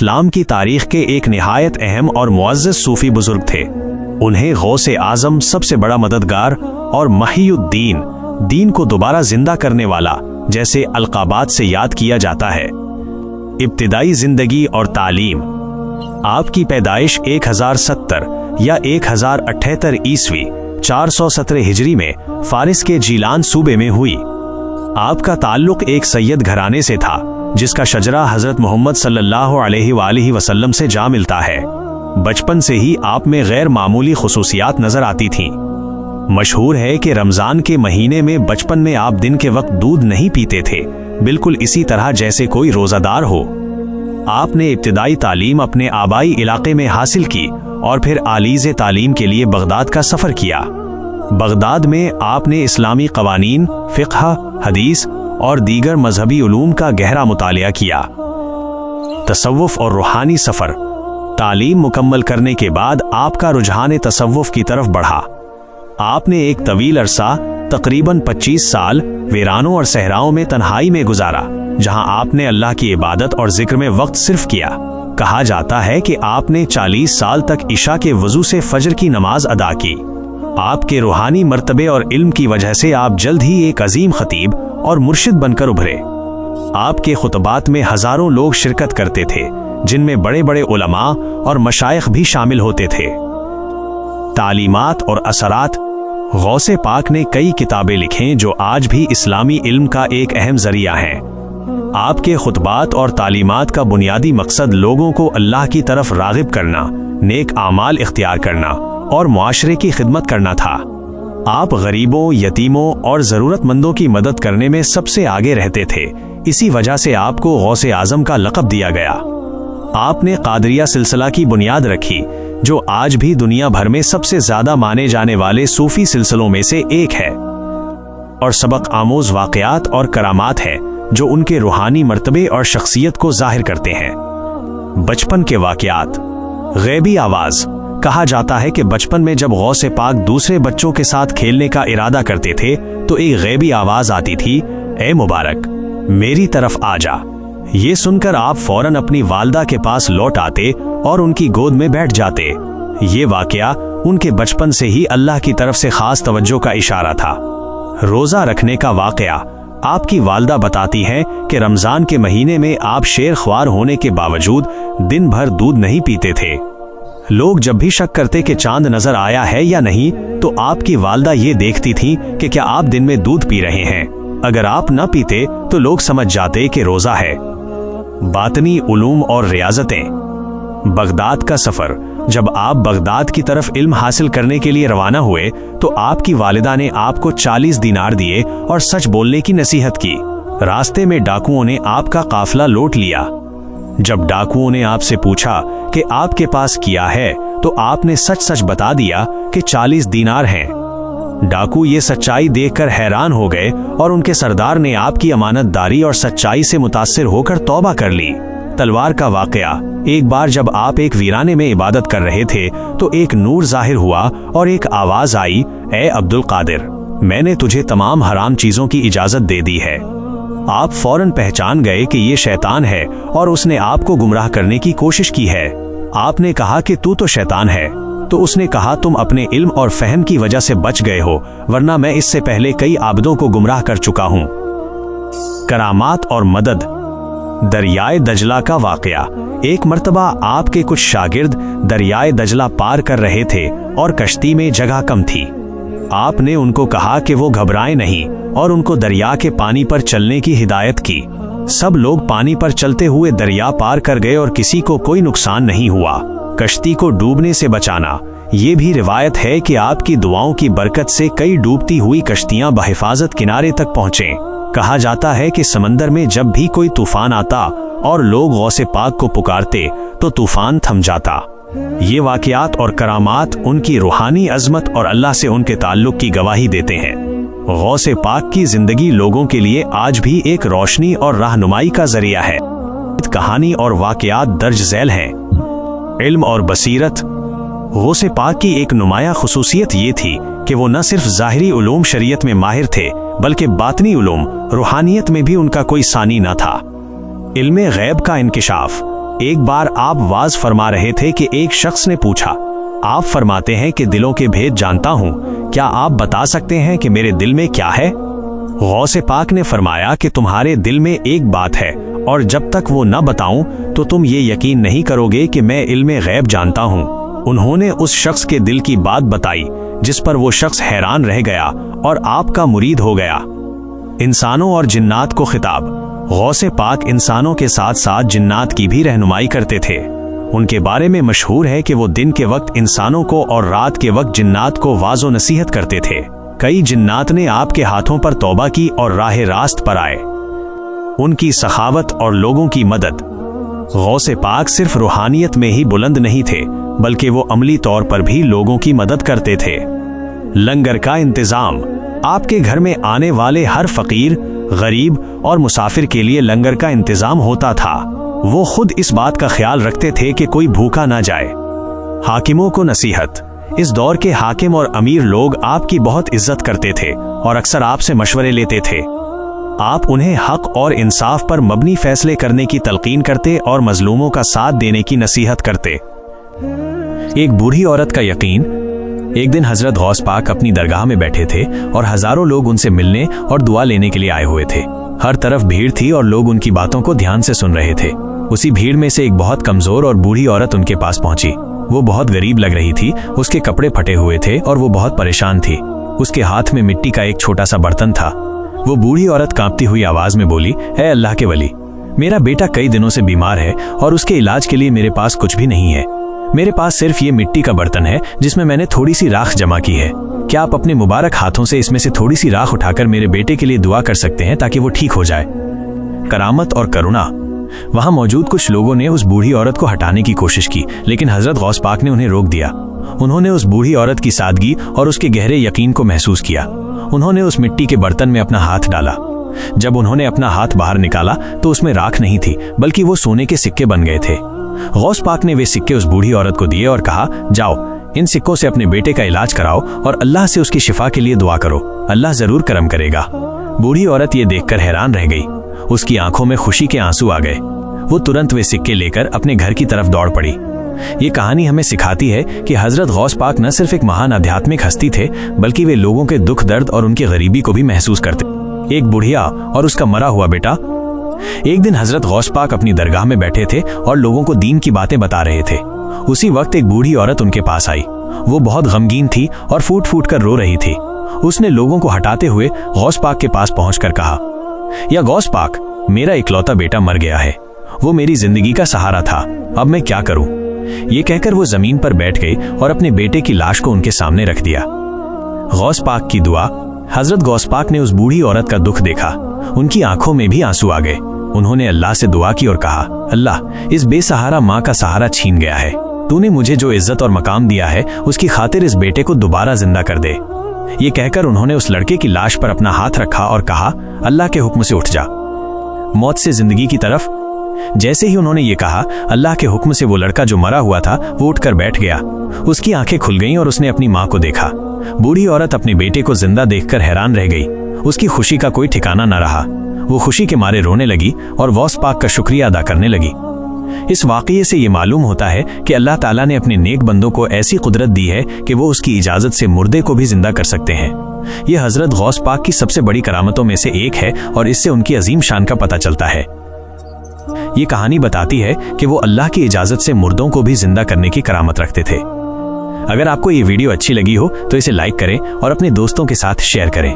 اسلام کی تاریخ کے ایک نہایت اہم اور معزز صوفی بزرگ تھے۔ انہیں غوث اعظم، سب سے بڑا مددگار اور محی الدین، دین کو دوبارہ زندہ کرنے والا جیسے القابات سے یاد کیا جاتا ہے۔ ابتدائی زندگی اور تعلیم۔ آپ کی پیدائش 1070 یا 1078 عیسوی 417 ہجری میں فارس کے جیلان صوبے میں ہوئی۔ آپ کا تعلق ایک سید گھرانے سے تھا جس کا شجرہ حضرت محمد صلی اللہ علیہ وآلہ وسلم سے جا ملتا ہے۔ بچپن سے ہی آپ میں غیر معمولی خصوصیات نظر آتی تھیں۔ مشہور ہے کہ رمضان کے مہینے میں بچپن میں آپ دن کے وقت دودھ نہیں پیتے تھے، بالکل اسی طرح جیسے کوئی روزہ دار ہو۔ آپ نے ابتدائی تعلیم اپنے آبائی علاقے میں حاصل کی اور پھر عالیز تعلیم کے لیے بغداد کا سفر کیا۔ بغداد میں آپ نے اسلامی قوانین، فقہ، حدیث اور دیگر مذہبی علوم کا گہرا مطالعہ کیا۔ تصوف اور روحانی سفر۔ تعلیم مکمل کرنے کے بعد آپ کا رجحان تصوف کی طرف بڑھا۔ آپ نے ایک طویل عرصہ، تقریباً 25 سال، ویرانوں اور صحراؤں میں تنہائی میں گزارا، جہاں آپ نے اللہ کی عبادت اور ذکر میں وقت صرف کیا۔ کہا جاتا ہے کہ آپ نے 40 سال تک عشاء کے وضو سے فجر کی نماز ادا کی۔ آپ کے روحانی مرتبے اور علم کی وجہ سے آپ جلد ہی ایک عظیم خطیب اور مرشد بن کر ابھرے۔ آپ کے خطبات میں ہزاروں لوگ شرکت کرتے تھے، جن میں بڑے بڑے علماء اور مشائخ بھی شامل ہوتے تھے۔ تعلیمات اور اثرات۔ غوث پاک نے کئی کتابیں لکھیں جو آج بھی اسلامی علم کا ایک اہم ذریعہ ہیں۔ آپ کے خطبات اور تعلیمات کا بنیادی مقصد لوگوں کو اللہ کی طرف راغب کرنا، نیک اعمال اختیار کرنا اور معاشرے کی خدمت کرنا تھا۔ آپ غریبوں، یتیموں اور ضرورت مندوں کی مدد کرنے میں سب سے آگے رہتے تھے، اسی وجہ سے آپ کو غوث اعظم کا لقب دیا گیا۔ آپ نے قادریہ سلسلہ کی بنیاد رکھی، جو آج بھی دنیا بھر میں سب سے زیادہ مانے جانے والے صوفی سلسلوں میں سے ایک ہے، اور سبق آموز واقعات اور کرامات ہیں جو ان کے روحانی مرتبے اور شخصیت کو ظاہر کرتے ہیں۔ بچپن کے واقعات۔ غیبی آواز۔ کہا جاتا ہے کہ بچپن میں جب غوث پاک دوسرے بچوں کے ساتھ کھیلنے کا ارادہ کرتے تھے تو ایک غیبی آواز آتی تھی، اے مبارک، میری طرف آ جا۔ یہ سن کر آپ فوراً اپنی والدہ کے پاس لوٹ آتے اور ان کی گود میں بیٹھ جاتے۔ یہ واقعہ ان کے بچپن سے ہی اللہ کی طرف سے خاص توجہ کا اشارہ تھا۔ روزہ رکھنے کا واقعہ۔ آپ کی والدہ بتاتی ہیں کہ رمضان کے مہینے میں آپ شیر خوار ہونے کے باوجود دن بھر دودھ نہیں پیتے تھے۔ لوگ جب بھی شک کرتے کہ چاند نظر آیا ہے یا نہیں تو آپ کی والدہ یہ دیکھتی تھیں کہ کیا آپ دن میں دودھ پی رہے ہیں۔ اگر آپ نہ پیتے تو لوگ سمجھ جاتے کہ روزہ ہے۔ باطنی علوم اور ریاضتیں۔ بغداد کا سفر۔ جب آپ بغداد کی طرف علم حاصل کرنے کے لیے روانہ ہوئے تو آپ کی والدہ نے آپ کو 40 دینار دیے اور سچ بولنے کی نصیحت کی۔ راستے میں ڈاکوؤں نے آپ کا قافلہ لوٹ لیا۔ جب ڈاکوؤں نے آپ سے پوچھا کہ آپ کے پاس کیا ہے تو آپ نے سچ سچ بتا دیا کہ 40 دینار ہیں۔ ڈاکو یہ سچائی دیکھ کر حیران ہو گئے اور ان کے سردار نے آپ کی امانت داری اور سچائی سے متاثر ہو کر توبہ کر لی۔ تلوار کا واقعہ۔ ایک بار جب آپ ایک ویرانے میں عبادت کر رہے تھے تو ایک نور ظاہر ہوا اور ایک آواز آئی، اے عبد القادر، میں نے تجھے تمام حرام چیزوں کی اجازت دے دی ہے۔ آپ فوراً پہچان گئے کہ یہ شیطان ہے اور اس نے آپ کو گمراہ کرنے کی کوشش کی ہے۔ آپ نے کہا کہ تو شیطان ہے، تو اس نے کہا تم اپنے علم اور فہم کی وجہ سے بچ گئے ہو، ورنہ میں اس سے پہلے کئی عابدوں کو گمراہ کر چکا ہوں۔ کرامات اور مدد۔ دریائے دجلہ کا واقعہ۔ ایک مرتبہ آپ کے کچھ شاگرد دریائے دجلہ پار کر رہے تھے اور کشتی میں جگہ کم تھی۔ آپ نے ان کو کہا کہ وہ گھبرائیں نہیں اور ان کو دریا کے پانی پر چلنے کی ہدایت کی۔ سب لوگ پانی پر چلتے ہوئے دریا پار کر گئے اور کسی کو کوئی نقصان نہیں ہوا۔ کشتی کو ڈوبنے سے بچانا۔ یہ بھی روایت ہے کہ آپ کی دعاؤں کی برکت سے کئی ڈوبتی ہوئی کشتیاں بحفاظت کنارے تک پہنچیں۔ کہا جاتا ہے کہ سمندر میں جب بھی کوئی طوفان آتا اور لوگ غوث پاک کو پکارتے تو طوفان تھم جاتا۔ یہ واقعات اور کرامات ان کی روحانی عظمت اور اللہ سے ان کے تعلق کی گواہی دیتے ہیں۔ غوث پاک کی زندگی لوگوں کے لیے آج بھی ایک روشنی اور رہنمائی کا ذریعہ ہے۔ کہانی اور واقعات درج ذیل ہیں۔ علم اور بصیرت۔ غوث پاک کی ایک نمایاں خصوصیت یہ تھی کہ وہ نہ صرف ظاہری علوم شریعت میں ماہر تھے بلکہ باطنی علوم روحانیت میں بھی ان کا کوئی ثانی نہ تھا۔ علم غیب کا انکشاف۔ ایک बार आप वाज फरमा रहे थे कि एक शख्स ने पूछा, आप फरमाते हैं कि दिलों के भेद जानता हूं, क्या आप बता सकते हैं कि मेरे दिल में क्या है? गौसे पाक ने फरमाया कि तुम्हारे दिल में एक बात है और जब तक वो न बताऊं तो तुम ये यकीन नहीं करोगे कि मैं इल्मे गैब जानता हूं। उन्होंने उस शख्स के दिल की बात बताई जिस पर वो शख्स हैरान रह गया और आपका मुरीद हो गया। इंसानों और जिन्नात को खिताब। गौसे पाक इंसानों के साथ साथ जिन्नात की भी रहनुमाई करते थे। उनके बारे में मशहूर है कि वो दिन के वक्त इंसानों को और रात के वक्त जिन्नात को वाज़ो नसीहत करते थे। कई जिन्नात ने आपके हाथों पर तौबा की और राह रास्त पर आए। उनकी सखावत और लोगों की मदद। गौसे पाक सिर्फ रूहानियत में ही बुलंद नहीं थे बल्कि वो अमली तौर पर भी लोगों की मदद करते थे। लंगर का इंतजाम। आपके घर में आने वाले हर फकीर, गरीब और मुसाफिर के लिए लंगर का इंतजाम होता था। वो खुद इस बात का ख्याल रखते थे कि कोई भूखा ना जाए। हाकिमों को नसीहत। इस दौर के हाकिम और अमीर लोग आपकी बहुत इज्जत करते थे और अक्सर आपसे मशवरे लेते थे। आप उन्हें हक और इंसाफ पर मबनी फैसले करने की तलकीन करते और मजलूमों का साथ देने की नसीहत करते। एक बूढ़ी औरत का यकीन। एक दिन हजरत गौस पाक अपनी दरगाह में बैठे थे और हजारों लोग उनसे मिलने और दुआ लेने के लिए आए हुए थे। हर तरफ भीड़ थी और लोग उनकी बातों को ध्यान से सुन रहे थे। उसी भीड़ में से एक बहुत कमजोर और बूढ़ी औरत उनके पास पहुंची। वो बहुत गरीब लग रही थी, उसके कपड़े फटे हुए थे और वो बहुत परेशान थी। उसके हाथ में मिट्टी का एक छोटा सा बर्तन था। वो बूढ़ी औरत कांपती हुई आवाज में बोली, ऐ अल्लाह के वली, मेरा बेटा कई दिनों से बीमार है और उसके इलाज के लिए मेरे पास कुछ भी नहीं है। मेरे पास सिर्फ ये मिट्टी का बर्तन है जिसमें मैंने थोड़ी सी राख जमा की है। क्या आप अपने मुबारक हाथों से इसमें से थोड़ी सी राख उठाकर मेरे बेटे के लिए दुआ कर सकते हैं ताकि वो ठीक हो जाए? करामत और करुणा। वहां मौजूद कुछ लोगों ने उस बूढ़ी औरत को हटाने की कोशिश की, लेकिन हजरत गौस पाक ने उन्हें रोक दिया। उन्होंने उस बूढ़ी औरत की सादगी और उसके गहरे यकीन को महसूस किया। उन्होंने उस मिट्टी के बर्तन में अपना हाथ डाला। जब उन्होंने अपना हाथ बाहर निकाला तो उसमें राख नहीं थी बल्कि वो सोने के सिक्के बन गए थे। गौस पाक ने वे सिक्के उस बूढ़ी औरत को दिए और कहा, जाओ इन सिक्कों से अपने बेटे का इलाज कराओ और अल्लाह से उसकी शिफा के लिए दुआ करो, अल्लाह जरूर करम करेगा। बूढ़ी औरत ये देखकर हैरान रह गई। उसकी आंखों में खुशी के आंसू आ गए। वो तुरंत वे सिक्के लेकर अपने घर की तरफ दौड़ पड़ी। ये कहानी हमें सिखाती है कि हजरत गौस पाक न सिर्फ एक महान आध्यात्मिक हस्ती थे बल्कि वे लोगों के दुख दर्द और उनकी गरीबी को भी महसूस करते। एक बुढ़िया और उसका मरा हुआ बेटा। एक दिन हजरत गौस पाक अपनी दरगाह में बैठे थे और लोगों को दीन की बातें बता रहे थे। उसी वक्त एक बूढ़ी औरत उनके पास आई। वो बहुत गमगीन थी और फूट फूट कर रो रही थी। उसने लोगों को हटाते हुए गौस पाक के पास पहुंचकर कहा, या गौस पाक, मेरा इकलौता बेटा मर गया है। वो मेरी जिंदगी का सहारा था, अब मैं क्या करूं? ये कहकर वो जमीन पर बैठ गई और अपने बेटे की लाश को उनके सामने रख दिया। गौस पाक की दुआ। हजरत गौस पाक ने उस बूढ़ी औरत का दुख देखा। उनकी आंखों में भी आंसू आ गए। उन्होंने अल्लाह से दुआ की और कहा, अल्लाह, इस बेसहारा माँ का सहारा छीन गया है। तूने मुझे जो इज्जत और मकाम दिया है उसकी खातिर इस बेटे को दोबारा जिंदा कर दे। ये कहकर उन्होंने उस लड़के की लाश पर अपना हाथ रखा और कहा, अल्लाह के हुक्म से उठ जा, मौत से जिंदगी की तरफ। जैसे ही उन्होंने ये कहा, अल्लाह के हुक्म से वो लड़का जो मरा हुआ था वो उठकर बैठ गया। उसकी आंखें खुल गईं और उसने अपनी माँ को देखा। बूढ़ी औरत अपने बेटे को जिंदा देखकर हैरान रह गई। उसकी खुशी का कोई ठिकाना न रहा। वो खुशी के मारे रोने लगी और गौस पाक का शुक्रिया अदा करने लगी। इस वाक़ये से ये मालूम होता है कि अल्लाह ताला ने अपने नेक बंदों को ऐसी कुदरत दी है कि वो उसकी इजाज़त से मुर्दे को भी जिंदा कर सकते हैं। यह हजरत गौस पाक की सबसे बड़ी करामतों में से एक है और इससे उनकी अजीम शान का पता चलता है। ये कहानी बताती है कि वो अल्लाह की इजाज़त से मुर्दों को भी जिंदा करने की करामत रखते थे। अगर आपको ये वीडियो अच्छी लगी हो तो इसे लाइक करें और अपने दोस्तों के साथ शेयर करें।